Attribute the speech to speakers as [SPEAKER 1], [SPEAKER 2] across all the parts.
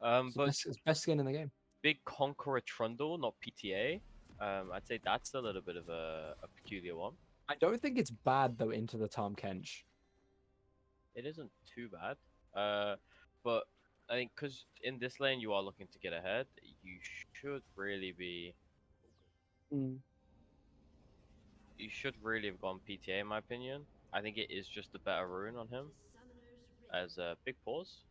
[SPEAKER 1] But
[SPEAKER 2] It's best skin in the game.
[SPEAKER 1] Big Conqueror Trundle, not PTA. I'd say that's a little bit of a peculiar one.
[SPEAKER 2] I don't think it's bad though into the Tom Kench.
[SPEAKER 1] It isn't too bad. But I think because in this lane you are looking to get ahead, you should really be. You should really have gone PTA in my opinion. I think it is just a better rune on him. As a big pause.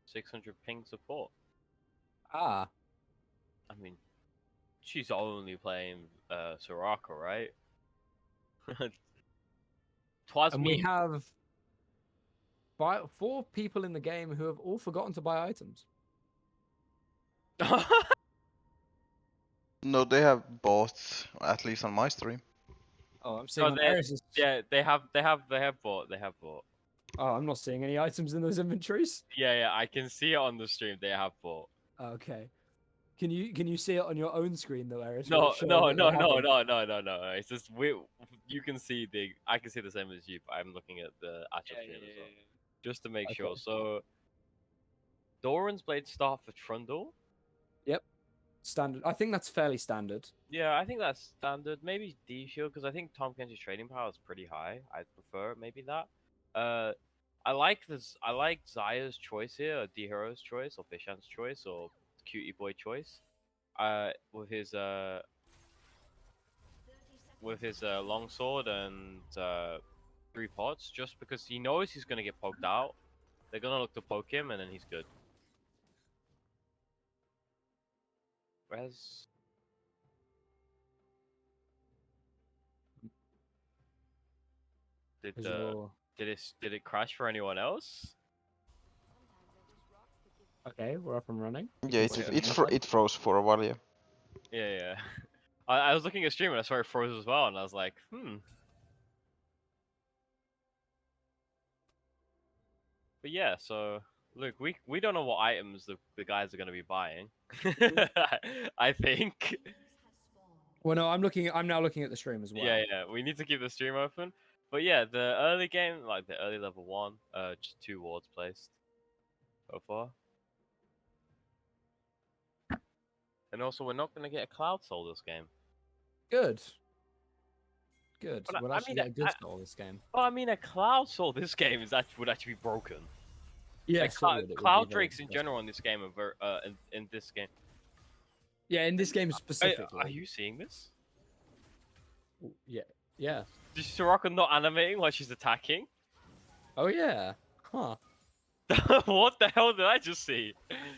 [SPEAKER 1] 600 ping support.
[SPEAKER 2] Ah,
[SPEAKER 1] I mean, she's only playing Soraka, right? Twas
[SPEAKER 2] and
[SPEAKER 1] me.
[SPEAKER 2] we have 4 people in the game who have all forgotten to buy items.
[SPEAKER 3] No, they have bought, at least on my stream.
[SPEAKER 2] Oh, I'm seeing
[SPEAKER 1] No,
[SPEAKER 2] on
[SPEAKER 1] they,
[SPEAKER 2] Eris's.
[SPEAKER 1] yeah, they have bought.
[SPEAKER 2] Oh, I'm not seeing any items in those inventories.
[SPEAKER 1] Yeah, I can see it on the stream. They have bought.
[SPEAKER 2] Okay. Can you see it on your own screen though, Eris?
[SPEAKER 1] No, no.
[SPEAKER 2] No.
[SPEAKER 1] It's just you can see I can see the same as you, but I'm looking at the actual stream as well, just to make sure.
[SPEAKER 2] Okay.
[SPEAKER 1] So, Doran's Blade Staff for Trundle.
[SPEAKER 2] Yep. Standard. I think that's fairly standard.
[SPEAKER 1] Yeah, I think that's standard. Maybe D Shield because I think Tom Kenji's trading power is pretty high. I'd prefer maybe that. I like this. I like Zaya's choice here, or D Hero's choice, or Bishan's choice, or Cutie Boy choice. With his longsword and 3 pots, just because he knows he's gonna get poked out. They're gonna look to poke him, and then he's good. Where's did it crash for anyone else?
[SPEAKER 2] Okay, we're up and running.
[SPEAKER 3] Yeah, it froze for a while, yeah.
[SPEAKER 1] Yeah. I was looking at stream and I saw it froze as well, and I was like, But yeah, so look, we don't know what items the guys are gonna be buying. I think.
[SPEAKER 2] Well, no, I'm now looking at the stream as well.
[SPEAKER 1] Yeah. We need to keep the stream open. But yeah, the early game, like the early level 1, just 2 wards placed so far. And also, we're not gonna get a Cloud Soul this game.
[SPEAKER 2] Good. We'll
[SPEAKER 1] I
[SPEAKER 2] actually
[SPEAKER 1] mean,
[SPEAKER 2] get a good soul this game.
[SPEAKER 1] Well, I mean, a Cloud Soul this game would actually be broken.
[SPEAKER 2] Yes,
[SPEAKER 1] like, Cloud Drakes in general in this game are very, in this game.
[SPEAKER 2] Yeah, in this game specifically.
[SPEAKER 1] Are you seeing this?
[SPEAKER 2] Yeah.
[SPEAKER 1] Is Soraka not animating while she's attacking?
[SPEAKER 2] Oh yeah. Huh.
[SPEAKER 1] What the hell did I just see?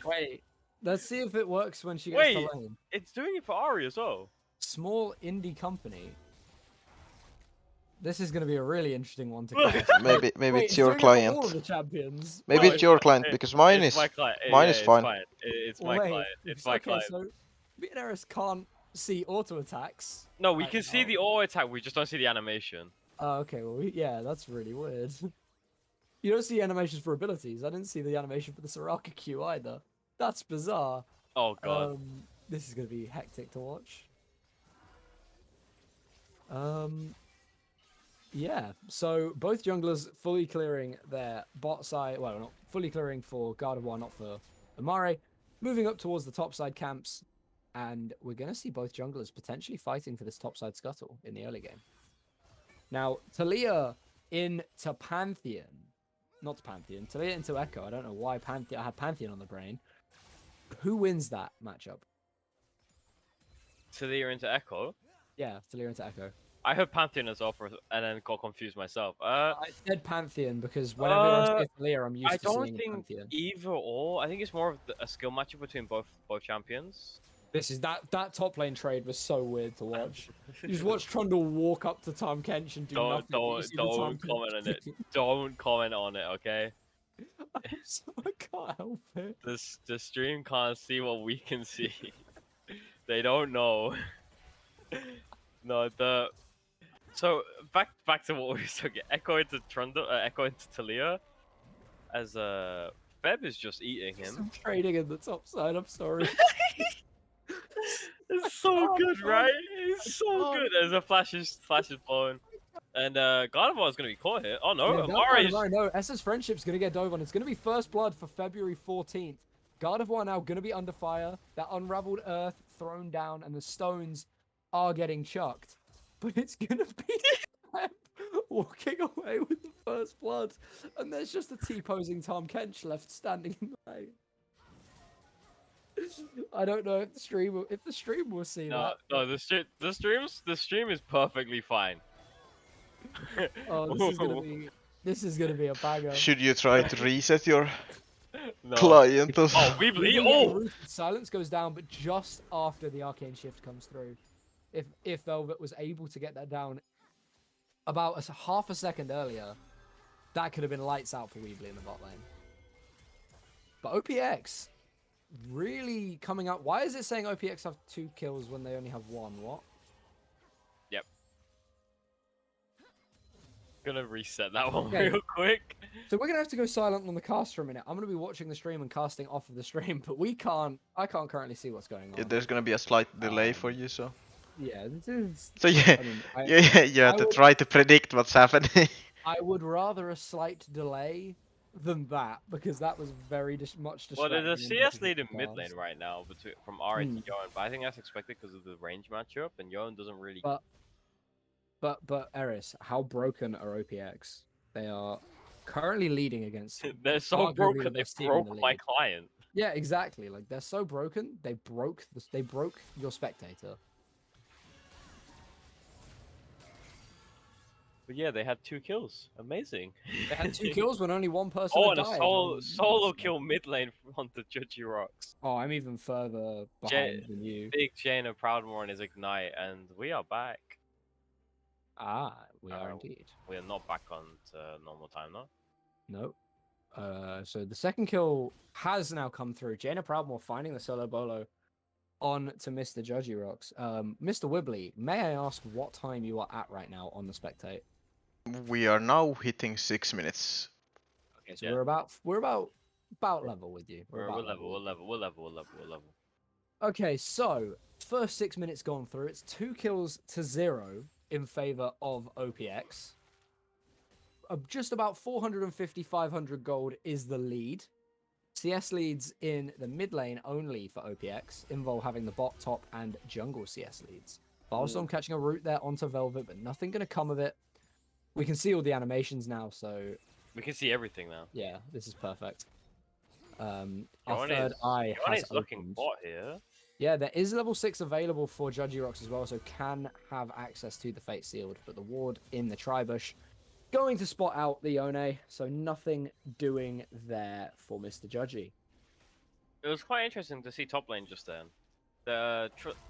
[SPEAKER 2] Wait. Let's see if it works when she gets to lane.
[SPEAKER 1] It's doing it for Ari as well.
[SPEAKER 2] Small indie company. This is going to be a really interesting one to catch.
[SPEAKER 3] Maybe
[SPEAKER 2] Wait,
[SPEAKER 3] it's your client.
[SPEAKER 2] all of the champions.
[SPEAKER 3] Maybe it's your client because mine is
[SPEAKER 1] my client.
[SPEAKER 3] Mine is fine.
[SPEAKER 1] It's my client. It's my client.
[SPEAKER 2] So me and Eris can't see auto attacks.
[SPEAKER 1] No, we can see the auto attack. We just don't see the animation.
[SPEAKER 2] Oh, okay. Well, yeah, that's really weird. You don't see animations for abilities. I didn't see the animation for the Soraka Q either. That's bizarre.
[SPEAKER 1] Oh god.
[SPEAKER 2] This is gonna be hectic to watch. Yeah. So both junglers fully clearing their bot side. Well, not fully clearing for Gardevoir, not for Amare. Moving up towards the top side camps, and we're gonna see both junglers potentially fighting for this top side scuttle in the early game. Now, Talia into Pantheon. Not Pantheon. Talia into Echo. I don't know why Pantheon. I had Pantheon on the brain. Who wins that matchup?
[SPEAKER 1] Talia into Echo?
[SPEAKER 2] Yeah, Talia into Echo.
[SPEAKER 1] I heard Pantheon as well, and then got confused myself.
[SPEAKER 2] I said Pantheon because whenever I say Talia, I'm used to seeing Pantheon.
[SPEAKER 1] I don't think either or. I think it's more of a skill matchup between both champions.
[SPEAKER 2] This is that top lane trade was so weird to watch. You just watch Trundle walk up to Tom Kench and do nothing.
[SPEAKER 1] Don't comment on it. Don't comment on it, okay?
[SPEAKER 2] I can't help it.
[SPEAKER 1] The stream can't see what we can see. They don't know. No, so back to what we were talking. Echo into Trundle, Echo into Talia, as Feb is just eating him.
[SPEAKER 2] I'm trading in the top side. I'm sorry.
[SPEAKER 1] It's so good, right? It's so good. There's a flash is blowing. And Gardevoir is gonna be caught here. Oh no,
[SPEAKER 2] Yeah,
[SPEAKER 1] Amari's.
[SPEAKER 2] no, SS Friendship's gonna get dove on. It's gonna be first blood for February 14th. Gardevoir now gonna be under fire. That unraveled earth thrown down, and the stones are getting chucked. But it's gonna be Pep walking away with the first blood, and there's just a T-posing Tom Kench left standing in the way. I don't know if the stream will see
[SPEAKER 1] No,
[SPEAKER 2] that.
[SPEAKER 1] no, the stream is perfectly fine.
[SPEAKER 2] Oh, this is gonna be a banger.
[SPEAKER 3] Should you try to reset your
[SPEAKER 1] No.
[SPEAKER 3] client? Of...
[SPEAKER 1] Oh, Weebly!
[SPEAKER 2] Weebly
[SPEAKER 1] Oh!
[SPEAKER 2] Rooted Silence goes down, but just after the Arcane Shift comes through. If Velvet was able to get that down about half a second earlier, that could have been lights out for Weebly in the bot lane. But OPX really coming up. Why is it saying OPX have 2 kills when they only have 1? What?
[SPEAKER 1] Yep. Gonna reset that one
[SPEAKER 2] Okay.
[SPEAKER 1] real quick.
[SPEAKER 2] So we're gonna have to go silent on the cast for a minute. I'm gonna be watching the stream and casting off of the stream, but I can't currently see what's going on.
[SPEAKER 3] Yeah, there's gonna be a slight delay for you, so.
[SPEAKER 2] Yeah, this is.
[SPEAKER 3] So yeah,
[SPEAKER 2] I mean,
[SPEAKER 3] you have to
[SPEAKER 2] would-
[SPEAKER 3] try to predict what's happening.
[SPEAKER 2] I would rather a slight delay than that, because that was very much
[SPEAKER 1] Well,
[SPEAKER 2] distracting.
[SPEAKER 1] there's a
[SPEAKER 2] in
[SPEAKER 1] CS
[SPEAKER 2] the
[SPEAKER 1] lead in mid
[SPEAKER 2] cast.
[SPEAKER 1] lane right now from Ari to
[SPEAKER 2] Hmm.
[SPEAKER 1] Yoan, but I think that's expected because of the range matchup, and Yoan doesn't really.
[SPEAKER 2] But Eris, how broken are OPX? They are currently leading against.
[SPEAKER 1] They're so
[SPEAKER 2] arguably the
[SPEAKER 1] broken, they
[SPEAKER 2] best team in the
[SPEAKER 1] broke my
[SPEAKER 2] league.
[SPEAKER 1] client.
[SPEAKER 2] Yeah, exactly. Like they're so broken, they broke your spectator.
[SPEAKER 1] But yeah, they had 2 kills. Amazing.
[SPEAKER 2] They had 2 kills when only one person
[SPEAKER 1] Oh,
[SPEAKER 2] had
[SPEAKER 1] and a
[SPEAKER 2] died.
[SPEAKER 1] solo kill mid lane onto Judgy Rocks.
[SPEAKER 2] Oh, I'm even further behind than you.
[SPEAKER 1] Big Jaina Proudmore and his Ignite, and we are back.
[SPEAKER 2] Ah, we are indeed.
[SPEAKER 1] We are not back on to normal time, though.
[SPEAKER 2] Nope. So the second kill has now come through. Jaina Proudmore finding the solo bolo on to Mr. Judgy Rocks. Mr. Wibbly, may I ask what time you are at right now on the spectate?
[SPEAKER 3] We are now hitting 6 minutes.
[SPEAKER 2] Okay, so
[SPEAKER 1] Yeah.
[SPEAKER 2] we're about level with you.
[SPEAKER 1] We're
[SPEAKER 2] about
[SPEAKER 1] level.
[SPEAKER 2] Okay, so first 6 minutes gone through. It's 2 kills to 0 in favor of OPX. Just about 450, 500 gold is the lead. CS leads in the mid lane only for OPX. Invul having the bot, top, and jungle CS leads. Firestorm catching a root there onto Velvet, but nothing going to come of it. We can see all the animations now, so
[SPEAKER 1] We can see everything now.
[SPEAKER 2] yeah, this is perfect. Our
[SPEAKER 1] Yoan
[SPEAKER 2] third eye has
[SPEAKER 1] is looking
[SPEAKER 2] opened.
[SPEAKER 1] bot here.
[SPEAKER 2] Yeah, there is level 6 available for Judgy Rocks as well, so can have access to the Fate Sealed, but the ward in the Tribush going to spot out the Yone, so nothing doing there for Mr. Judgy.
[SPEAKER 1] It was quite interesting to see top lane just then.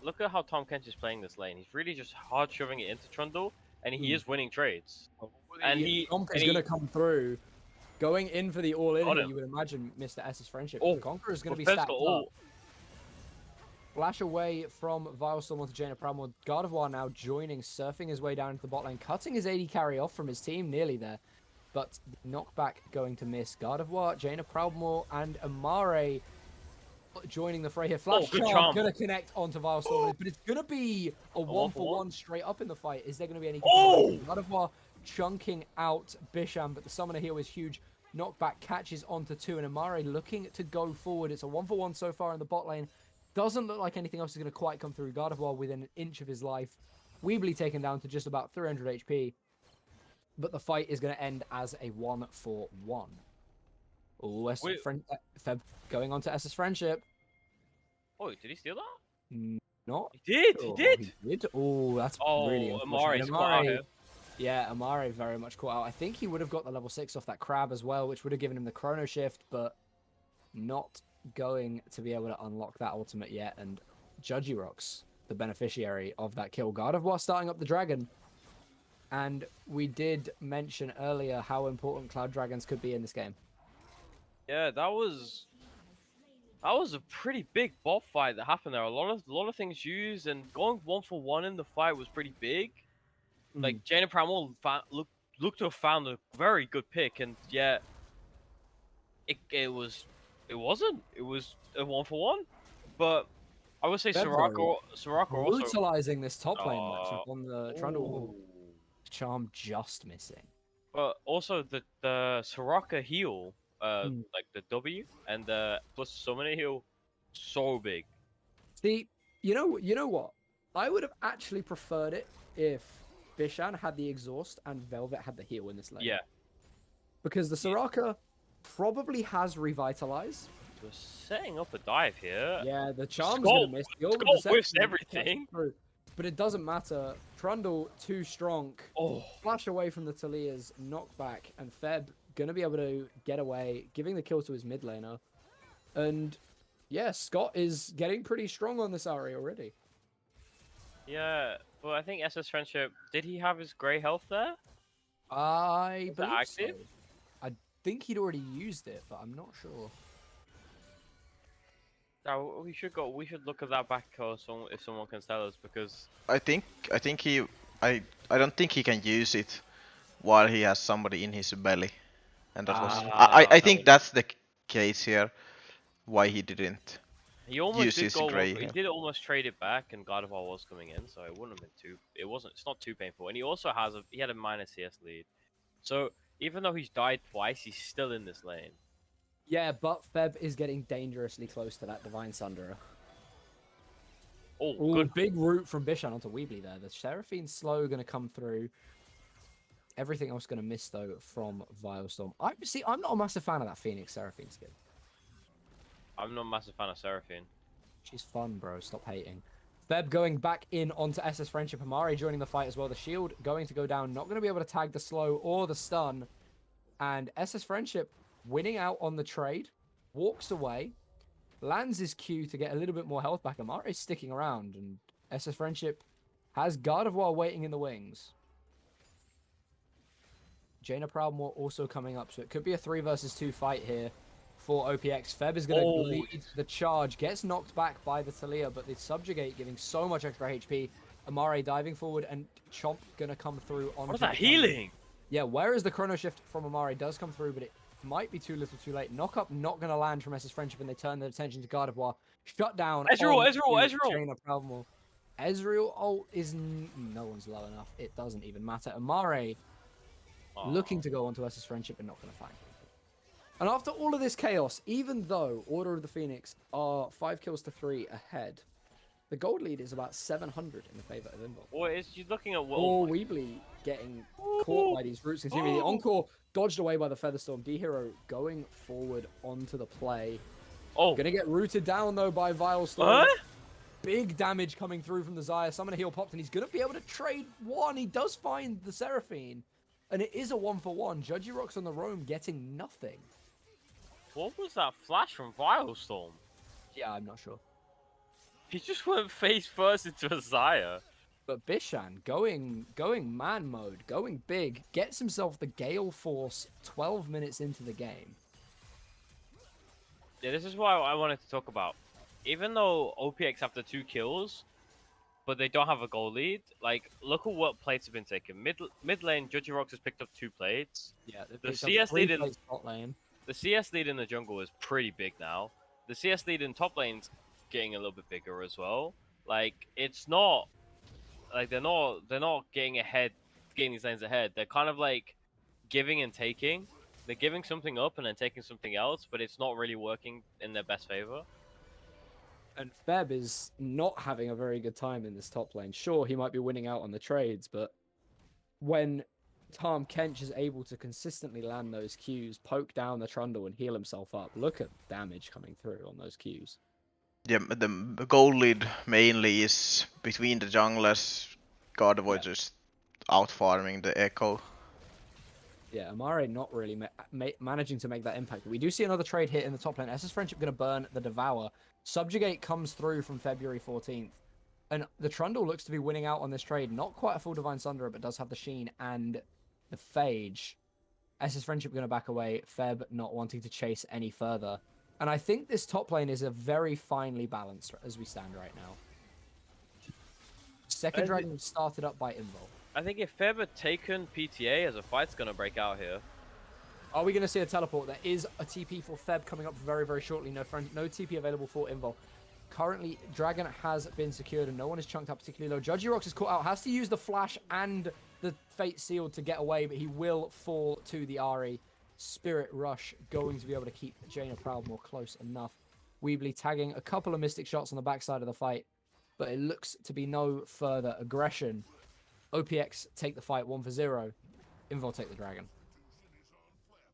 [SPEAKER 1] Look at how Tom Kench is playing this lane. He's really just hard shoving it into Trundle, and he is winning trades. And
[SPEAKER 2] Conqueror's going to come through, going in for the all-in
[SPEAKER 1] Got
[SPEAKER 2] here,
[SPEAKER 1] him.
[SPEAKER 2] you would imagine Mr. S's friendship.
[SPEAKER 1] Oh,
[SPEAKER 2] The Conqueror is going to be
[SPEAKER 1] Professor
[SPEAKER 2] stacked up.
[SPEAKER 1] ult.
[SPEAKER 2] Flash away from Vilestorm onto Jaina Proudmore. Gardevoir now joining, surfing his way down into the bot lane, cutting his AD carry off from his team, nearly there. But the knockback going to miss. Gardevoir, Jaina Proudmore, and Amare joining the fray here. Flash
[SPEAKER 1] good
[SPEAKER 2] charm
[SPEAKER 1] charm.
[SPEAKER 2] gonna connect onto Vilestorm, but it's gonna be a one for
[SPEAKER 1] one?
[SPEAKER 2] one straight up in the fight. Is there gonna be any
[SPEAKER 1] Oh!
[SPEAKER 2] Gardevoir chunking out Bisham, but the summoner here was huge. Knockback catches onto 2, and Amare looking to go forward. It's a 1-for-1 so far in the bot lane. Doesn't look like anything else is going to quite come through. Gardevoir within an inch of his life. Weebly taken down to just about 300 HP. But the fight is going to end as a 1-for-1. Oh, Feb going on to SS Friendship.
[SPEAKER 1] Oh, did he steal that?
[SPEAKER 2] Not
[SPEAKER 1] He did.
[SPEAKER 2] sure.
[SPEAKER 1] He did.
[SPEAKER 2] He did. Oh, that's
[SPEAKER 1] Oh,
[SPEAKER 2] really unfortunate.
[SPEAKER 1] Amare's caught out here.
[SPEAKER 2] Yeah, Amare very much caught out. I think he would have got the level 6 off that crab as well, which would have given him the chrono shift, but not going to be able to unlock that ultimate yet. And Judgy Rocks, the beneficiary of that kill. Gardevoir starting up the dragon. And we did mention earlier how important Cloud Dragons could be in this game.
[SPEAKER 1] Yeah, that was a pretty big bot fight that happened there. A lot of things used, and going 1-for-1 in the fight was pretty big. Like Jaina Proudmore looked to have found a very good pick, and yet it wasn't. It was a 1-for-1, but I would say Soraka also
[SPEAKER 2] brutalizing this top lane matchup on the Trundle. Charm just missing.
[SPEAKER 1] But also the Soraka heal,
[SPEAKER 2] Hmm.
[SPEAKER 1] like the W and the plus summoner heal, so big.
[SPEAKER 2] See, you know what? I would have actually preferred it if Bishan had the exhaust and Velvet had the heal in this lane.
[SPEAKER 1] Yeah.
[SPEAKER 2] Because the Soraka probably has revitalize.
[SPEAKER 1] We're setting up a dive here.
[SPEAKER 2] Yeah, the charm's
[SPEAKER 1] Skull-
[SPEAKER 2] gonna miss. The
[SPEAKER 1] Skull whiffs
[SPEAKER 2] overdeception
[SPEAKER 1] everything.
[SPEAKER 2] gets through. But it doesn't matter. Trundle too strong.
[SPEAKER 1] Oh,
[SPEAKER 2] Flash away from the Talia's knockback, and Feb gonna be able to get away, giving the kill to his mid laner. And yeah, Scott is getting pretty strong on this area already.
[SPEAKER 1] yeah. But I think SS Friendship, did he have his grey health there?
[SPEAKER 2] I
[SPEAKER 1] Is that
[SPEAKER 2] believe
[SPEAKER 1] active?
[SPEAKER 2] so. I think he'd already used it, but I'm not sure.
[SPEAKER 1] No, we should go. We should look at that back or if someone can tell us because
[SPEAKER 3] I think he I don't think he can use it while he has somebody in his belly, and that was I
[SPEAKER 1] that
[SPEAKER 3] think
[SPEAKER 1] would-
[SPEAKER 3] that's the case here. Why he didn't
[SPEAKER 1] he almost
[SPEAKER 3] use
[SPEAKER 1] did
[SPEAKER 3] his
[SPEAKER 1] go.
[SPEAKER 3] grey
[SPEAKER 1] He
[SPEAKER 3] hair.
[SPEAKER 1] did almost trade it back, and God of War was coming in, so it wouldn't have been too. It wasn't. It's not too painful, and he also has a. He had a minor CS lead, so even though he's died twice, he's still in this lane.
[SPEAKER 2] Yeah, but Feb is getting dangerously close to that Divine Sunderer.
[SPEAKER 1] Oh,
[SPEAKER 2] Ooh,
[SPEAKER 1] good.
[SPEAKER 2] big root from Bishan onto Weebly there. The Seraphine's slow going to come through. Everything else going to miss, though, from Vilestorm. I'm not a massive fan of that Phoenix Seraphine skin.
[SPEAKER 1] I'm not a massive fan of Seraphine.
[SPEAKER 2] She's fun, bro. Stop hating. Feb going back in onto SS Friendship. Amari joining the fight as well. The shield going to go down. Not going to be able to tag the slow or the stun. And SS Friendship winning out on the trade. Walks away. Lands his Q to get a little bit more health back. Amari's sticking around. And SS Friendship has God of War waiting in the wings. Jaina Proudmore also coming up. So it could be a 3 versus 2 fight here for OPX. Feb is going to lead the charge. Gets knocked back by the Talia, but the Subjugate giving so much extra HP. Amare diving forward and Chomp going to come through on.
[SPEAKER 1] What is that healing?
[SPEAKER 2] Yeah, whereas the Chrono Shift from Amare does come through, but it might be too little too late. Knock up not going to land from SS Friendship, and they turn their attention to God of War. Shut down.
[SPEAKER 1] Ezreal.
[SPEAKER 2] Jaina Proudmore. Ezreal ult is no one's low enough. It doesn't even matter. Amare looking to go onto SS Friendship and not going to find him. And after all of this chaos, even though Order of the Phoenix are 5 kills to 3 ahead, the gold lead is about 700 in the favor of Invul.
[SPEAKER 1] What is you looking at? What?
[SPEAKER 2] Or Weebly getting caught by these roots. Continue. The Encore dodged away by the Featherstorm. D-Hero going forward onto the play.
[SPEAKER 1] Oh,
[SPEAKER 2] Gonna get rooted down though by Vilestorm.
[SPEAKER 1] huh?
[SPEAKER 2] Big damage coming through from the Xayah. Summoner heal popped, and he's gonna be able to trade one. He does find the Seraphine. And it is a 1-for-1. Judgy Rocks on the roam getting nothing.
[SPEAKER 1] What was that flash from Vilestorm?
[SPEAKER 2] Yeah, I'm not sure.
[SPEAKER 1] He just went face first into a Xayah.
[SPEAKER 2] But Bishan going man mode, going big, gets himself the Gale Force 12 minutes into the game.
[SPEAKER 1] Yeah, this is what I wanted to talk about. Even though OPX have the 2 kills, but they don't have a goal lead, like, look at what plates have been taken. Mid lane, Judgy Rocks has picked up 2 plates.
[SPEAKER 2] Yeah,
[SPEAKER 1] The CS lead in
[SPEAKER 2] top lane.
[SPEAKER 1] the CS lead in the jungle is pretty big now. The CS lead in top lane's getting a little bit bigger as well. Like, it's not like they're not getting ahead, getting these lanes ahead. They're kind of like giving and taking. They're giving something up and then taking something else, but it's not really working in their best favor.
[SPEAKER 2] And Feb is not having a very good time in this top lane. Sure, he might be winning out on the trades, but when Tom Kench is able to consistently land those Qs, poke down the Trundle and heal himself up, look at damage coming through on those Qs.
[SPEAKER 3] Yeah, the goal lead mainly is between the junglers. God of War just out farming the Echo.
[SPEAKER 2] Yeah, Amare not really managing to make that impact. But we do see another trade hit in the top lane. SS Friendship going to burn the Devour. Subjugate comes through from February 14th. And the Trundle looks to be winning out on this trade. Not quite a full Divine Sunderer, but does have the Sheen and the Phage. SS Friendship going to back away. Feb not wanting to chase any further. And I think this top lane is a very finely balanced as we stand right now. Second Dragon started up by Invul.
[SPEAKER 1] I think if Feb had taken PTA as a fight's gonna break out here.
[SPEAKER 2] Are we going to see a teleport? There is a TP for Feb coming up very, very shortly. No TP available for Invul. Currently, Dragon has been secured and no one is chunked up particularly low. Judgy Rocks is caught out. Has to use the flash and the fate sealed to get away, but he will fall to the Ari. Spirit Rush going to be able to keep Jaina Proudmore close enough. Weebly tagging a couple of Mystic shots on the backside of the fight, but it looks to be no further aggression. OPX take the fight 1-0. Invul take the dragon.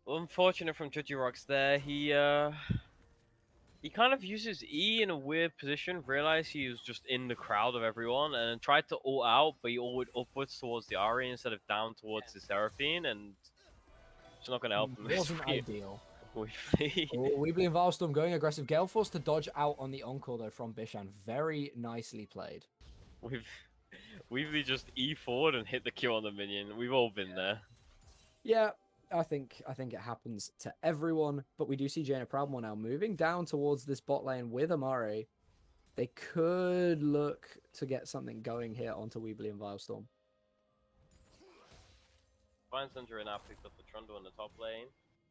[SPEAKER 1] Unfortunate from Judgy Rocks there. He kind of uses E in a weird position, realized he was just in the crowd of everyone, and tried to ult out, but he ulted upwards towards the Ari instead of down towards the Seraphine, and it's not going to help him.
[SPEAKER 2] Wasn't ideal.
[SPEAKER 1] Weebly.
[SPEAKER 2] Weebly and Vilestorm going aggressive. Gale Force to dodge out on the Encore, though, from Bishan. Very nicely played.
[SPEAKER 1] Weebly just E forward and hit the Q on the minion. We've all been there.
[SPEAKER 2] Yeah, I think it happens to everyone, but we do see Jaina Proudmore now moving down towards this bot lane with Amari. They could look to get something going here onto Weebly and Vilestorm.
[SPEAKER 1] Divine Sundra now picked up the Trundle in the top lane.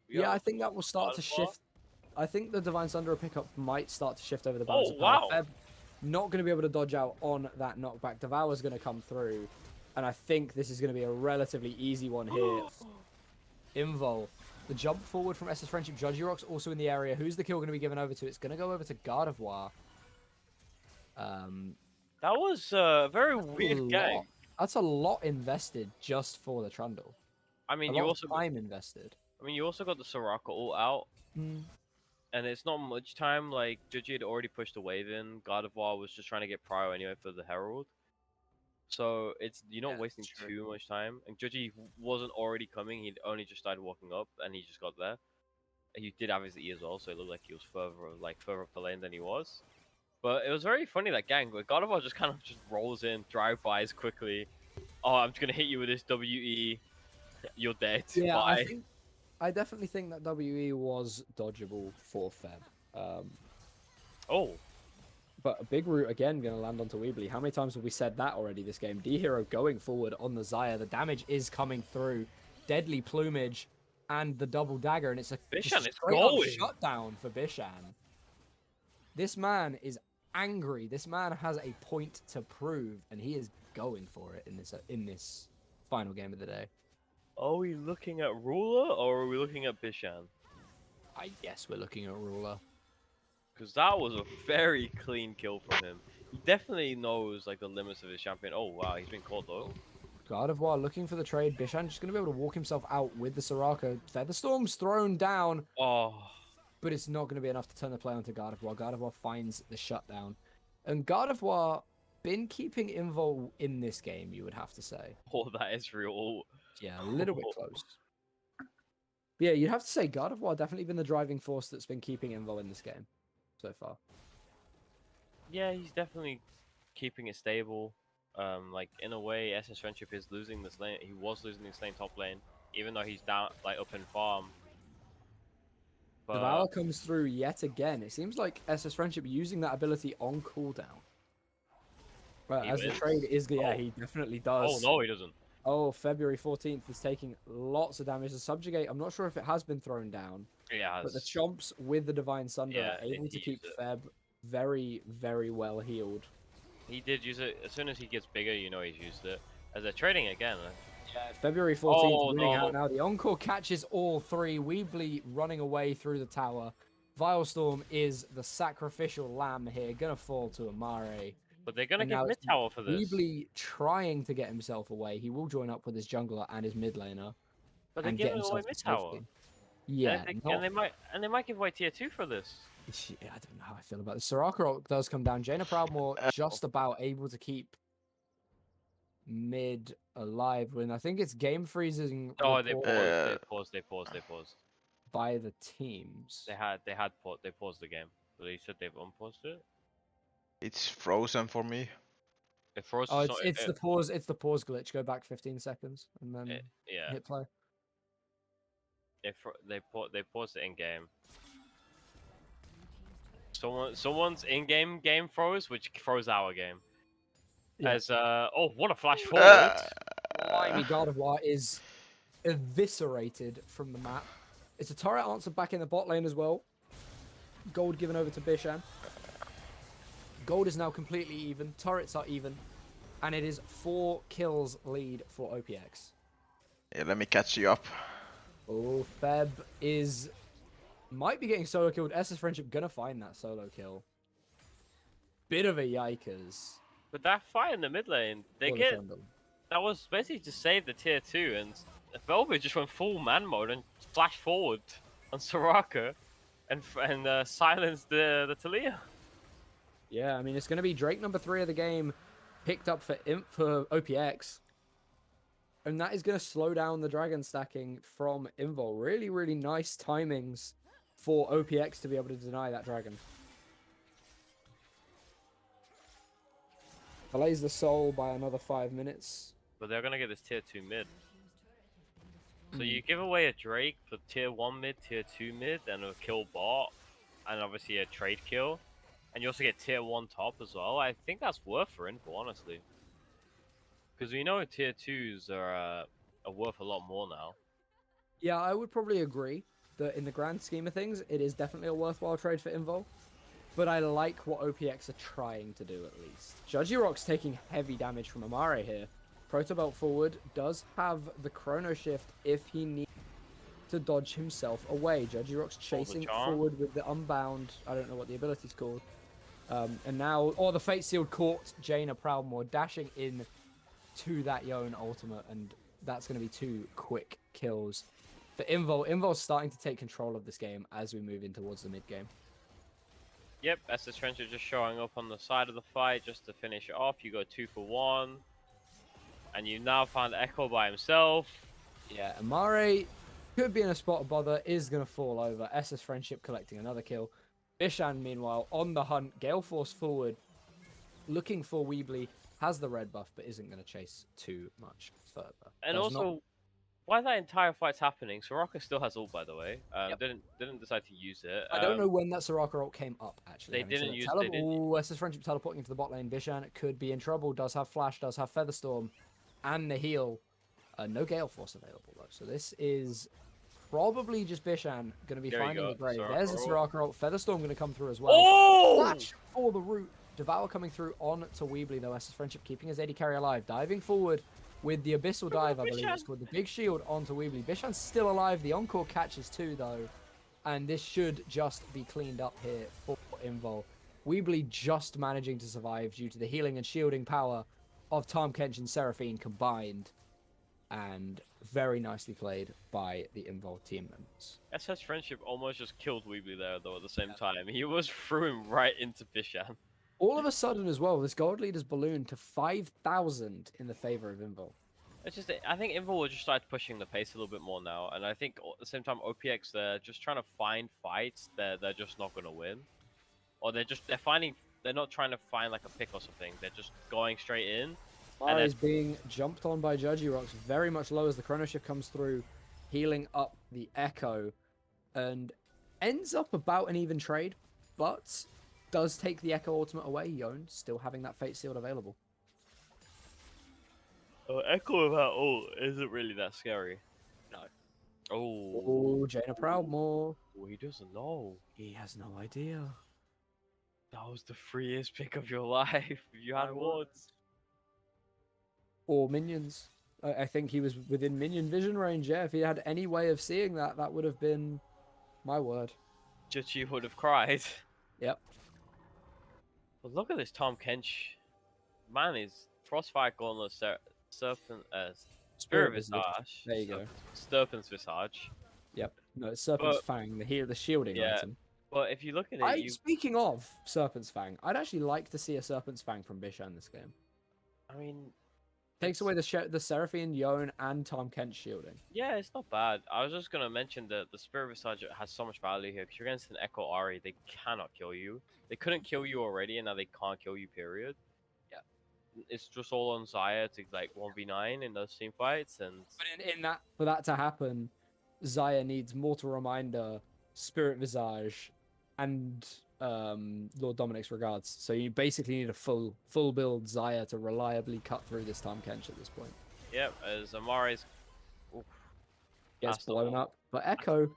[SPEAKER 2] Yeah, I think that will start to shift. I think the Divine Sundra pickup might start to shift over the balance of power. Feb not going to be able to dodge out on that knockback. Devour's going to come through, and I think this is going to be a relatively easy one here. Invul, the jump forward from SS Friendship. Judgy Rock's also in the area. Who's the kill going to be given over to? It's going to go over to Gardevoir.
[SPEAKER 1] That was a very weird game.
[SPEAKER 2] That's a lot invested just for the Trundle.
[SPEAKER 1] I mean,
[SPEAKER 2] you also time invested.
[SPEAKER 1] I mean, you also got the Soraka ult out, and it's not much time. Like Judgy had already pushed the wave in. Gardevoir was just trying to get prio anyway for the Herald. So you're not wasting too much time. And Judgy wasn't already coming; he'd only just started walking up, and he just got there. He did have his E as well, so it looked like he was further up the lane than he was. But it was very funny that gang where Gardevoir just kind of just rolls in, drive-bys quickly. Oh, I'm just gonna hit you with this WE. You're dead.
[SPEAKER 2] Yeah,
[SPEAKER 1] Bye.
[SPEAKER 2] I definitely think that WE was dodgeable for Feb. But a big root again going to land onto Weebly. How many times have we said that already this game? D-Hero going forward on the Xayah. The damage is coming through. Deadly Plumage and the double dagger. And it's a
[SPEAKER 1] Bishan is going.
[SPEAKER 2] shutdown for Bishan. This man is angry. This man has a point to prove. And he is going for it in this final game of the day.
[SPEAKER 1] Are we looking at Ruler or are we looking at Bishan?
[SPEAKER 2] I guess we're looking at Ruler.
[SPEAKER 1] Because that was a very clean kill from him. He definitely knows like the limits of his champion. Oh wow, he's been called though.
[SPEAKER 2] Gardevoir looking for the trade. Bishan just going to be able to walk himself out with the Soraka. Featherstorm's thrown down.
[SPEAKER 1] Oh.
[SPEAKER 2] But it's not going to be enough to turn the play onto Gardevoir. Gardevoir finds the shutdown. And Gardevoir been keeping Invul in this game, you would have to say.
[SPEAKER 1] Oh, that is real.
[SPEAKER 2] Yeah, a little bit close. Yeah, you'd have to say Gardevoir definitely been the driving force that's been keeping Invul in this game so far.
[SPEAKER 1] Yeah, he's definitely keeping it stable. Like in a way, SS Friendship is losing this lane. He was losing this lane top lane, even though he's down like up in farm.
[SPEAKER 2] But Devour comes through yet again. It seems like SS Friendship using that ability on cooldown. Well, as the trade is, yeah, he definitely does.
[SPEAKER 1] Oh no, he doesn't.
[SPEAKER 2] Oh, February 14th is taking lots of damage. The Subjugate, I'm not sure if it has been thrown down.
[SPEAKER 1] Yeah,
[SPEAKER 2] but the Chomps with the Divine Sunder are able to keep Feb very, very well healed.
[SPEAKER 1] He did use it. As soon as he gets bigger, you know he's used it. As they're trading again.
[SPEAKER 2] Yeah, February 14th winning out now. The Encore catches all three. Weebly running away through the tower. Vilestorm is the sacrificial lamb here. Gonna fall to Amare.
[SPEAKER 1] But they're gonna get mid tower for this.
[SPEAKER 2] Weebly trying to get himself away. He will join up with his jungler and his mid laner.
[SPEAKER 1] But they're giving away mid tower.
[SPEAKER 2] Yeah,
[SPEAKER 1] and they might give away tier 2 for this.
[SPEAKER 2] Yeah, I don't know how I feel about this. Soraka does come down. Jaina Proudmore just about able to keep mid alive when I think it's game freezing.
[SPEAKER 1] Oh, they paused.
[SPEAKER 2] By the teams.
[SPEAKER 1] They paused the game. But they said they've unpaused it.
[SPEAKER 3] It's frozen for me.
[SPEAKER 1] It froze.
[SPEAKER 2] Oh, it's the pause. It's the pause glitch. Go back 15 seconds and then hit play.
[SPEAKER 1] They paused it in game. Someone's in-game game froze, which froze our game. Yeah. As what a flash forward!
[SPEAKER 2] Blimey, Gardevoir is eviscerated from the map. It's a turret answer back in the bot lane as well. Gold given over to Bishan. Gold is now completely even. Turrets are even. And it is 4 kills lead for OPX.
[SPEAKER 3] Yeah, let me catch you up.
[SPEAKER 2] Oh, Feb might be getting solo killed. SS Friendship gonna find that solo kill. Bit of a yikers.
[SPEAKER 1] But that fight in the mid lane,
[SPEAKER 2] For the Trundle.
[SPEAKER 1] that was basically to save the tier 2, and Velvet just went full man mode and flashed forward on Soraka and silenced the Talia.
[SPEAKER 2] Yeah, I mean, it's gonna be Drake number 3 of the game, picked up for OPX. And that is going to slow down the dragon stacking from Invul. Really, really nice timings for OPX to be able to deny that dragon. Delays the soul by another 5 minutes.
[SPEAKER 1] But they're gonna get this tier 2 mid. So you give away a Drake for tier 1 mid, tier 2 mid, and a kill bot, and obviously a trade kill. And you also get tier 1 top as well. I think that's worth for Invul, honestly. Because we know tier 2s are worth a lot more now.
[SPEAKER 2] Yeah, I would probably agree that in the grand scheme of things, it is definitely a worthwhile trade for Invul. But I like what OPX are trying to do, at least. Judgy Rock's taking heavy damage from Amare here. Protobelt forward does have the Chrono Shift if he needs to dodge himself away. Judgy Rock's chasing forward with the Unbound. I don't know what the ability's called. And now, the Fate Sealed caught Jaina Proudmoore dashing in to that Yone ultimate, and that's going to be 2 quick kills for Invul. Invul's starting to take control of this game as we move in towards the mid game.
[SPEAKER 1] Yep, SS Trencher just showing up on the side of the fight just to finish it off. You go 2 for 1, and you now found Echo by himself.
[SPEAKER 2] Yeah, Amare could be in a spot of bother, is going to fall over. SS Friendship collecting another kill. Bishan, meanwhile, on the hunt. Gale Force forward, looking for Weebly. Has the red buff, but isn't going to chase too much further.
[SPEAKER 1] And while that entire fight's happening, Soraka still has ult, by the way. Didn't decide to use it.
[SPEAKER 2] I don't know when that Soraka ult came up, actually.
[SPEAKER 1] They didn't use
[SPEAKER 2] it. Oh, SS Friendship teleporting into the bot lane. Bishan could be in trouble. Does have Flash, does have Featherstorm, and the heal. No Gale Force available, though. So this is probably just Bishan going to be finding the grave. There's the Soraka ult. Featherstorm going to come through as well.
[SPEAKER 1] Oh!
[SPEAKER 2] Flash for the root. Devour coming through on to Weebly, though. SS Friendship keeping his AD carry alive. Diving forward with the Abyssal Dive, I believe it's called. The big shield onto Weebly. Bishan's still alive. The Encore catches too, though. And this should just be cleaned up here for Invul. Weebly just managing to survive due to the healing and shielding power of Tahm Kench and Seraphine combined. And very nicely played by the Invul team members.
[SPEAKER 1] SS Friendship almost just killed Weebly there, though, at the same time. He was threw him right into Bishan.
[SPEAKER 2] All of a sudden, as well, this gold lead has ballooned to 5,000 in the favor of Invul.
[SPEAKER 1] It's just, I think Invul will just start pushing the pace a little bit more now, and I think at the same time OPX, they're just trying to find fights that they're just not going to win, or they're not trying to find like a pick or something. They're just going straight in.
[SPEAKER 2] And is being jumped on by Judgy Rocks very much low as the Chrono Shift comes through, healing up the Echo, and ends up about an even trade, but does take the Echo ultimate away. Yone still having that Fate Sealed available.
[SPEAKER 1] Echo without ult isn't really that scary.
[SPEAKER 2] No.
[SPEAKER 1] Oh,
[SPEAKER 2] Jaina Proudmoore.
[SPEAKER 1] Oh, he doesn't know.
[SPEAKER 2] He has no idea.
[SPEAKER 1] That was the freest pick of your life. You had wards.
[SPEAKER 2] Or minions. I think he was within minion vision range, yeah. If he had any way of seeing that, that would have been my word.
[SPEAKER 1] Judgy would have cried.
[SPEAKER 2] Yep.
[SPEAKER 1] But look at this Tahm Kench. Man, his Frostfire Gauntlet, Spirit Visage.
[SPEAKER 2] There you go.
[SPEAKER 1] Serpent's Visage.
[SPEAKER 2] Yep. No, it's Serpent's Fang, the shielding item.
[SPEAKER 1] But if you look at it,
[SPEAKER 2] Speaking of Serpent's Fang, I'd actually like to see a Serpent's Fang from Bishan this game.
[SPEAKER 1] I mean,
[SPEAKER 2] takes away the Seraphine, Yone, and Tahm Kench shielding.
[SPEAKER 1] Yeah, it's not bad. I was just gonna mention that the Spirit Visage has so much value here because you're against an Echo Ari. They cannot kill you. They couldn't kill you already, and now they can't kill you. Period.
[SPEAKER 2] Yeah.
[SPEAKER 1] It's just all on Xayah to like 1v9 in those team fights, and
[SPEAKER 2] but for that to happen, Xayah needs Mortal Reminder, Spirit Visage, and Lord Dominic's Regards. So you basically need a full build Xayah to reliably cut through this Tahm Kench at this point.
[SPEAKER 1] Yep, as Amare's
[SPEAKER 2] gets blown up. But Echo,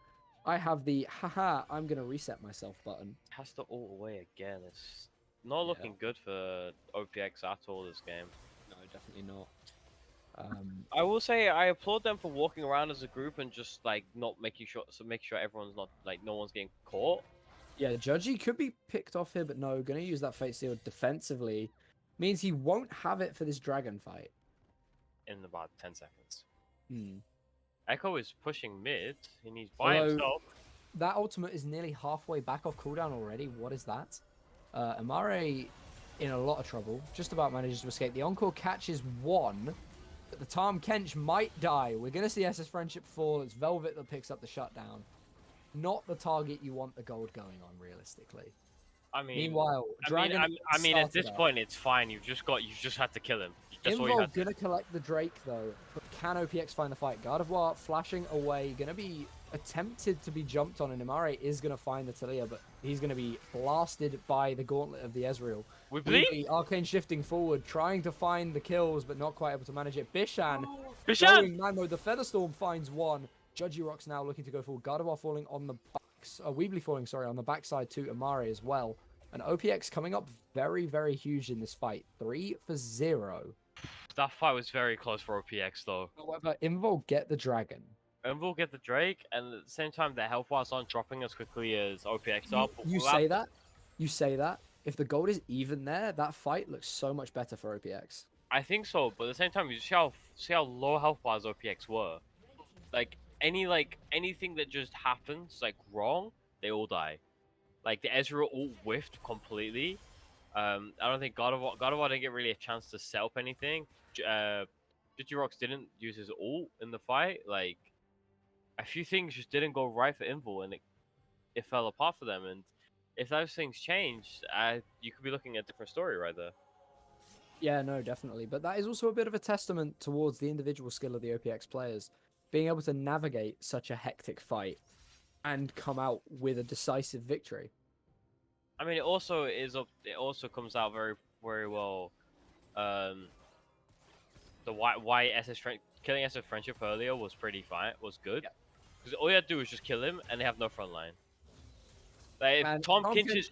[SPEAKER 2] I have the I'm gonna reset myself button.
[SPEAKER 1] Has to ult away again. It's not looking good for OPX at all this game.
[SPEAKER 2] No, definitely not.
[SPEAKER 1] I will say I applaud them for walking around as a group and just like not making sure, so make sure everyone's not like no one's getting caught.
[SPEAKER 2] Yeah, Judgy could be picked off here, but no, gonna use that Fate Seal defensively. Means he won't have it for this dragon fight.
[SPEAKER 1] In about 10 seconds.
[SPEAKER 2] Hmm.
[SPEAKER 1] Echo is pushing mid, and he's by
[SPEAKER 2] Although
[SPEAKER 1] himself.
[SPEAKER 2] that ultimate is nearly halfway back off cooldown already. What is that? Amare in a lot of trouble. Just about manages to escape. The Encore catches one, but the Tahm Kench might die. We're going to see SS Friendship fall. It's Velvet that picks up the shutdown. Not the target you want the gold going on, realistically.
[SPEAKER 1] I mean,
[SPEAKER 2] Meanwhile, Dragon.
[SPEAKER 1] I mean, at this
[SPEAKER 2] started up.
[SPEAKER 1] point, it's fine. You just had to kill him. That's all you
[SPEAKER 2] Invul
[SPEAKER 1] had to.
[SPEAKER 2] gonna collect the Drake though, but can OPX find the fight? Gardevoir flashing away, gonna be attempted to be jumped on, and Imare is gonna find the Talia, but he's gonna be blasted by the gauntlet of the Ezreal.
[SPEAKER 1] Weebly?
[SPEAKER 2] Arcane shifting forward, trying to find the kills, but not quite able to manage it. Bishan
[SPEAKER 1] Bishan!
[SPEAKER 2] going man mode. The Featherstorm finds one. Judgy Rock's now looking to go forward. Gardevoir falling on the Weebly falling, sorry, on the backside to Imare as well. And OPX coming up very, very huge in this fight. 3-0.
[SPEAKER 1] That fight was very close for OPX though.
[SPEAKER 2] However, Invul get the dragon.
[SPEAKER 1] And we'll get the Drake, and at the same time, their health bars aren't dropping as quickly as OPX are. but
[SPEAKER 2] You
[SPEAKER 1] we'll
[SPEAKER 2] say
[SPEAKER 1] have-
[SPEAKER 2] that. You say that. If the gold is even there, that fight looks so much better for OPX.
[SPEAKER 1] I think so, but at the same time, you see how low health bars OPX were. Like anything that just happens like wrong, they all die. Like the Ezreal all whiffed completely. I don't think God of War didn't get really a chance to set up anything. Digirox didn't use his ult in the fight. Like a few things just didn't go right for Invul, and it fell apart for them. And if those things changed, you could be looking at a different story right there.
[SPEAKER 2] Yeah, no, definitely. But that is also a bit of a testament towards the individual skill of the OPX players, being able to navigate such a hectic fight and come out with a decisive victory.
[SPEAKER 1] I mean, it also comes out very very well. The why killing SS Friendship earlier was pretty fine, was good. Because all you had to do was just kill him, and they have no front line. Like if
[SPEAKER 2] Man,
[SPEAKER 1] Tom
[SPEAKER 2] Tahm
[SPEAKER 1] Kinch
[SPEAKER 2] Kench-
[SPEAKER 1] is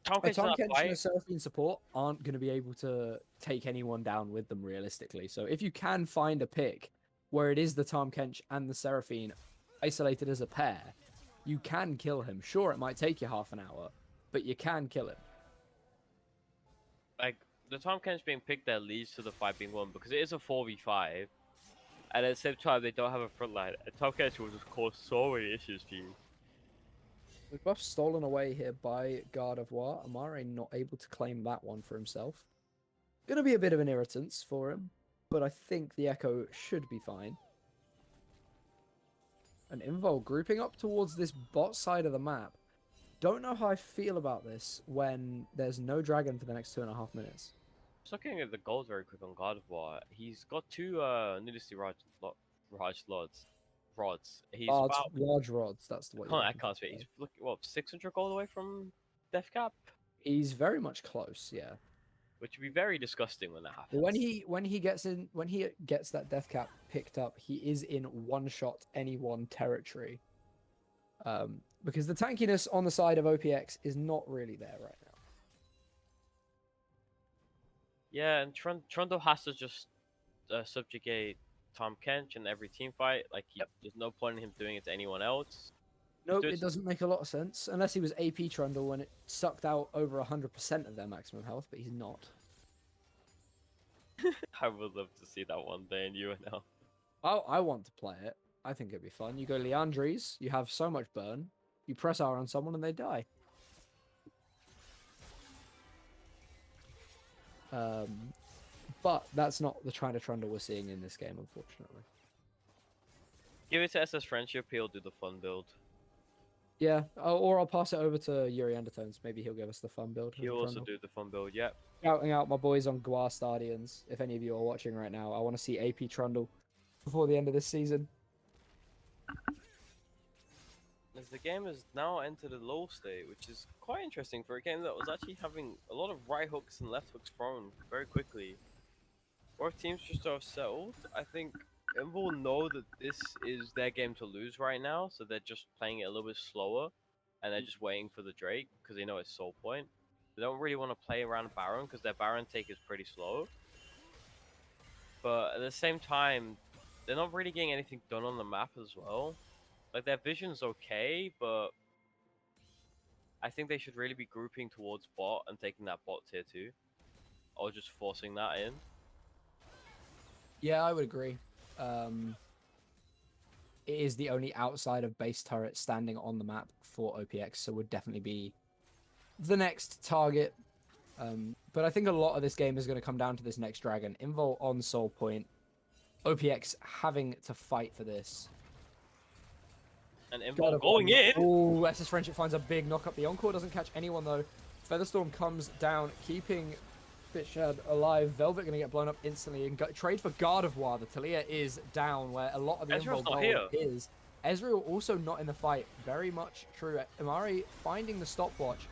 [SPEAKER 1] Tom
[SPEAKER 2] A
[SPEAKER 1] Kinch in
[SPEAKER 2] Tahm
[SPEAKER 1] that
[SPEAKER 2] Kench and
[SPEAKER 1] fight,
[SPEAKER 2] a Seraphine support aren't going to be able to take anyone down with them realistically. So if you can find a pick where it is the Tahm Kench and the Seraphine isolated as a pair, you can kill him. Sure, it might take you half an hour, but you can kill him.
[SPEAKER 1] like the Tom Kench being picked there leads to the fight being won because it is a 4v5, and at the same time they don't have a front line. And Tom Kench will just cause so many issues for you.
[SPEAKER 2] The buff stolen away here by Gardevoir. Amare not able to claim that one for himself. Gonna be a bit of an irritance for him, but I think the Echo should be fine. And Invul grouping up towards this bot side of the map. Don't know how I feel about this when there's no dragon for the next 2.5 minutes.
[SPEAKER 1] Just looking at the goals very quick on God of War, he's got two Nudity Raj rods. He's about
[SPEAKER 2] Large rods, that's the way.
[SPEAKER 1] I can't speak. He's looking what 600 gold away from death cap,
[SPEAKER 2] He's very much close, yeah.
[SPEAKER 1] which would be very disgusting when that happens.
[SPEAKER 2] But when he gets that death cap picked up, he is in one shot anyone territory. Because the tankiness on the side of OPX is not really there right now.
[SPEAKER 1] Yeah, and Trundle has to just subjugate Tom Kench in every team fight. Like, there's no point in him doing it to anyone else.
[SPEAKER 2] Nope, it doesn't make a lot of sense. Unless he was AP Trundle when it sucked out over 100% of their maximum health, but he's not.
[SPEAKER 1] I would love to see that one day in UNL.
[SPEAKER 2] I want to play it. I think it'd be fun. You go Leandries, you have so much burn, you press R on someone and they die. But that's not the kind of Trundle we're seeing in this game, unfortunately.
[SPEAKER 1] Give it to SS Friendship, he'll do the fun build.
[SPEAKER 2] Yeah, or I'll pass it over to Yuri Undertones. Maybe he'll give us the fun build.
[SPEAKER 1] He'll also do the fun build, yep.
[SPEAKER 2] Shouting out my boys on Gua Stadions. If any of you are watching right now, I want to see AP Trundle before the end of this season.
[SPEAKER 1] As the game has now entered a lull state, which is quite interesting for a game that was actually having a lot of right hooks and left hooks thrown very quickly. Both teams just are settled. I think Invul know that this is their game to lose right now, so they're just playing it a little bit slower, and they're just waiting for the Drake because they know it's soul point. They don't really want to play around Baron because their Baron take is pretty slow. but at the same time, they're not really getting anything done on the map as well. Like their vision's okay, but I think they should really be grouping towards bot and taking that bot tier 2, or just forcing that in.
[SPEAKER 2] Yeah, I would agree. It is the only outside of base turret standing on the map for OPX, so would definitely be the next target. But I think a lot of this game is going to come down to this next dragon. Invul on Soul Point. OPX having to fight for this.
[SPEAKER 1] And Invul going in!
[SPEAKER 2] Oh, SS Friendship finds a big knock up. The Encore doesn't catch anyone though. Featherstorm comes down, keeping Bitchad alive. Velvet going to get blown up instantly and trade for Gardevoir. The Talia is down, where a lot of the Invul gold is. Ezreal also not in the fight. Very much true. Amari finding the stopwatch.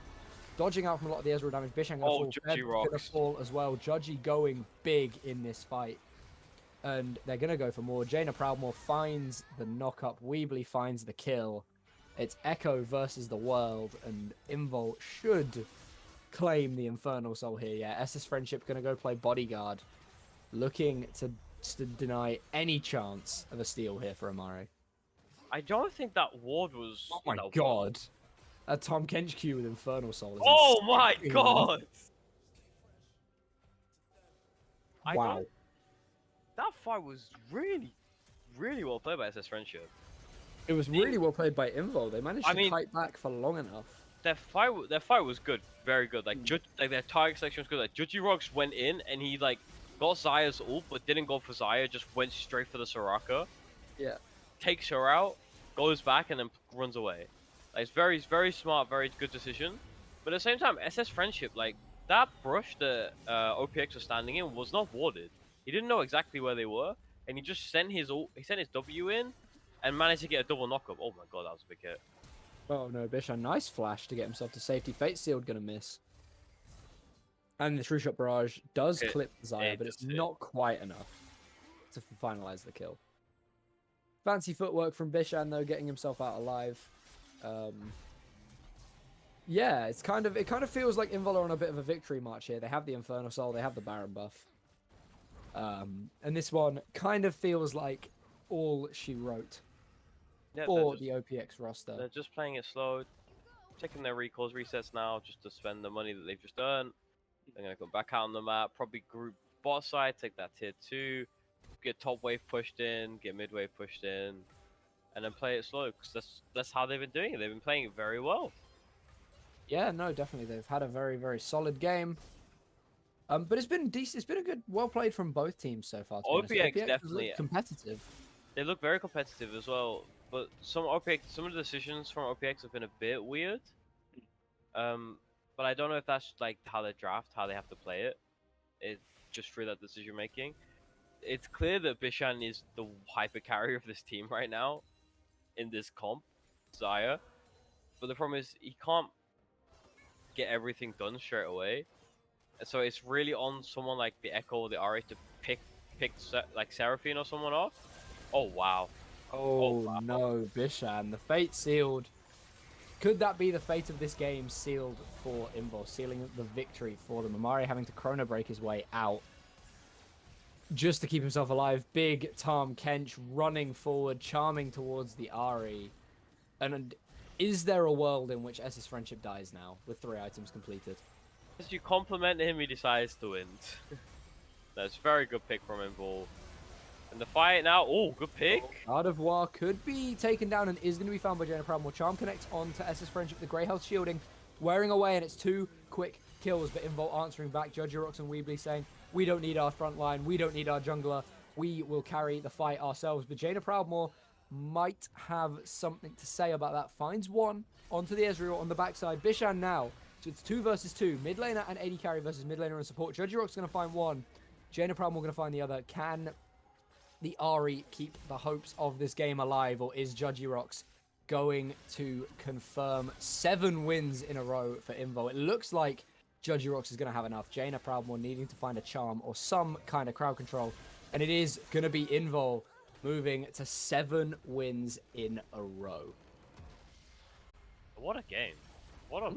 [SPEAKER 2] Dodging out from a lot of the Ezreal damage. Bishan going to fall as well. Judgy going big in this fight. And they're going to go for more. Jaina Proudmoore finds the knock-up. Weebly finds the kill. It's Echo versus the world. And Invul should claim the Infernal Soul here. Yeah, SS Friendship going to go play Bodyguard. Looking to deny any chance of a steal here for Amari.
[SPEAKER 1] I don't think that ward was...
[SPEAKER 2] Oh my god. A Tom Kench Q with Infernal Soul is
[SPEAKER 1] oh my god!
[SPEAKER 2] Wow.
[SPEAKER 1] That fight was really, really well played by SS Friendship.
[SPEAKER 2] It was really well played by Invul. They managed to fight back for long enough.
[SPEAKER 1] Their fight was good, very good. Like, like their target selection was good. Like Judgy Rocks went in and he like got Zaya's ult, but didn't go for Zaya. Just went straight for the Soraka.
[SPEAKER 2] Yeah.
[SPEAKER 1] Takes her out, goes back, and then runs away. Like, it's very, very smart, very good decision. But at the same time, SS Friendship, like that brush that OPX was standing in was not warded. He didn't know exactly where they were, and he just sent his W in, and managed to get a double knockup. Oh my god, that was a big hit.
[SPEAKER 2] Oh no, Bishan, nice flash to get himself to safety. Fate Sealed gonna miss. And the True Shot Barrage does clip Zaya, but it's not quite enough to finalize the kill. Fancy footwork from Bishan though, getting himself out alive. Yeah, it kind of feels like Invul are on a bit of a victory march here. They have the Infernal Soul, they have the Baron buff. And this one kind of feels like all she wrote for the OPX roster.
[SPEAKER 1] They're just playing it slow, taking their recalls, resets now, just to spend the money that they've just earned. They're going to go back out on the map, probably group bot side, take that tier 2, get top wave pushed in, get mid wave pushed in, and then play it slow, because that's how they've been doing it. They've been playing it very well. Yeah,
[SPEAKER 2] no, definitely. They've had a very, very solid game. But it's been decent. It's been a good, well played from both teams so far.
[SPEAKER 1] OPX definitely
[SPEAKER 2] competitive.
[SPEAKER 1] They look very competitive as well. But some of the decisions from OPX have been a bit weird. But I don't know if that's like how they draft, how they have to play it. It's just through that decision making. It's clear that Bishan is the hyper carry of this team right now, in this comp, Zaya. But the problem is he can't get everything done straight away. So it's really on someone like the Echo or the RA to pick like Seraphine or someone off. Oh wow.
[SPEAKER 2] Oh wow. No, Bishan. The fate sealed. Could that be the fate of this game sealed for Invul, sealing the victory for them? Amari having to chrono break his way out just to keep himself alive. Big Tom Kench running forward, charming towards the Ari. And is there a world in which SS Friendship dies now with 3 items completed?
[SPEAKER 1] As you compliment him, he decides to win. That's a very good pick from Invul. And the fight now, oh, good pick.
[SPEAKER 2] Gardevoir could be taken down and is going to be found by Jaina Proudmoore. Charm connects on to SS Friendship, the Grey Health shielding, wearing away, and it's 2 quick kills, but Invul answering back. Judgy Rocks and Weebly saying, we don't need our front line, we don't need our jungler, we will carry the fight ourselves. But Jaina Proudmoore might have something to say about that. Finds 1 onto the Ezreal on the backside. Bishan now. So it's 2 versus 2. Mid laner and AD carry versus mid laner and support. Judgy Rock's going to find 1. Jaina Proudmoore going to find the other. Can the Ari keep the hopes of this game alive, or is Judgy Rocks going to confirm 7 wins in a row for Invul? It looks like Judgy Rocks is going to have enough. Jaina Proudmoore needing to find a charm or some kind of crowd control. And it is going to be Invul moving to 7 wins in a row.
[SPEAKER 1] What a game. What a